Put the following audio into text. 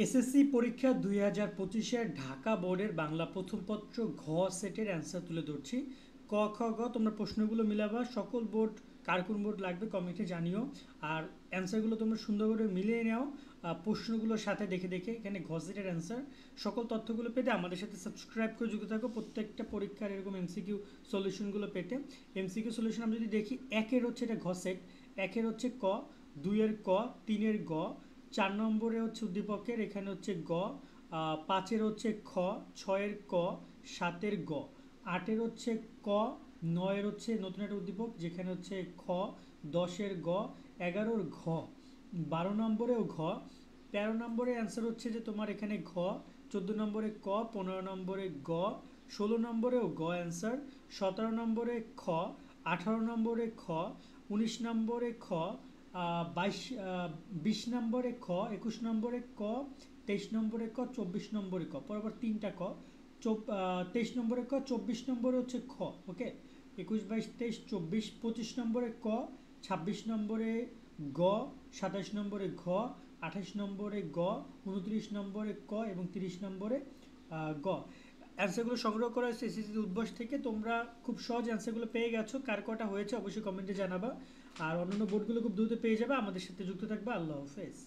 SSC পরীক্ষা 2025-এর ঢাকা বোর্ডের বাংলা প্রথম পত্র ঘ সেটের অ্যান্সার তুলে ধরছি। ক খ গ তোমরা প্রশ্নগুলো মিলাবা। সকল বোর্ড কার কোন বোর্ড লাগবে কমেন্টে জানিও। আর অ্যান্সারগুলো তোমরা সুন্দর করে মিলিয়ে নাও প্রশ্নগুলোর সাথে দেখে দেখে। এখানে ঘ সেটের অ্যান্সার সকল তথ্যগুলো পেতে আমাদের সাথে সাবস্ক্রাইব করে যুক্ত থাকো, প্রত্যেকটা পরীক্ষার এরকম এমসিকিউ সলিউশনগুলো পেতে। এমসিকিউ সলিউশন আমরা যদি দেখি, একের হচ্ছে এটা ঘ সেট, একের হচ্ছে ক, দুইয়ের ক, তিনের গ, 4 নম্বরে হচ্ছে উদ্দীপকের, এখানে হচ্ছে গ, 5-এর হচ্ছে খ, 6-এর ক, 7-এর গ, 8-এর হচ্ছে ক, 9-এর হচ্ছে নতুন একটা উদ্দীপক যেখানে হচ্ছে খ, 10-এর গ, 11-ওর ঘ, 12 নম্বরেও ঘ, 13 নম্বরে অ্যান্সার হচ্ছে যে তোমার এখানে ঘ, 14 নম্বরে ক, 15 নম্বরে গ, 16 নম্বরেও গ অ্যান্সার, 17 নম্বরে খ, 18 নম্বরে খ, 19 নম্বরে খ, 20 নম্বরে খ, 21 নম্বরে ক, 23 নম্বরে ক, 24 নম্বরে ক, পরপর তিনটা ক, 23 নম্বরে ক, 24 নম্বরে হচ্ছে খ। ওকে, 21, 22, 23, 24, 25 নম্বরে ক, 26 নম্বরে গ, 27 নম্বরে ঘ, 28 নম্বরে গ, 29 নম্বরে ক এবং 30 নম্বরে গ। অ্যান্সারগুলো সংগ্রহ করা হয়েছে এসএসসি উদ্ভাস থেকে। তোমরা খুব সহজ অ্যান্সারগুলো পেয়ে গেছো। কার কটা হয়েছে অবশ্যই কমেন্টে জানাবা। আর অন্যান্য বোর্ডগুলো খুব দ্রুত পেয়ে যাবে। আমাদের সাথে যুক্ত থাকবে। আল্লাহ হাফেজ।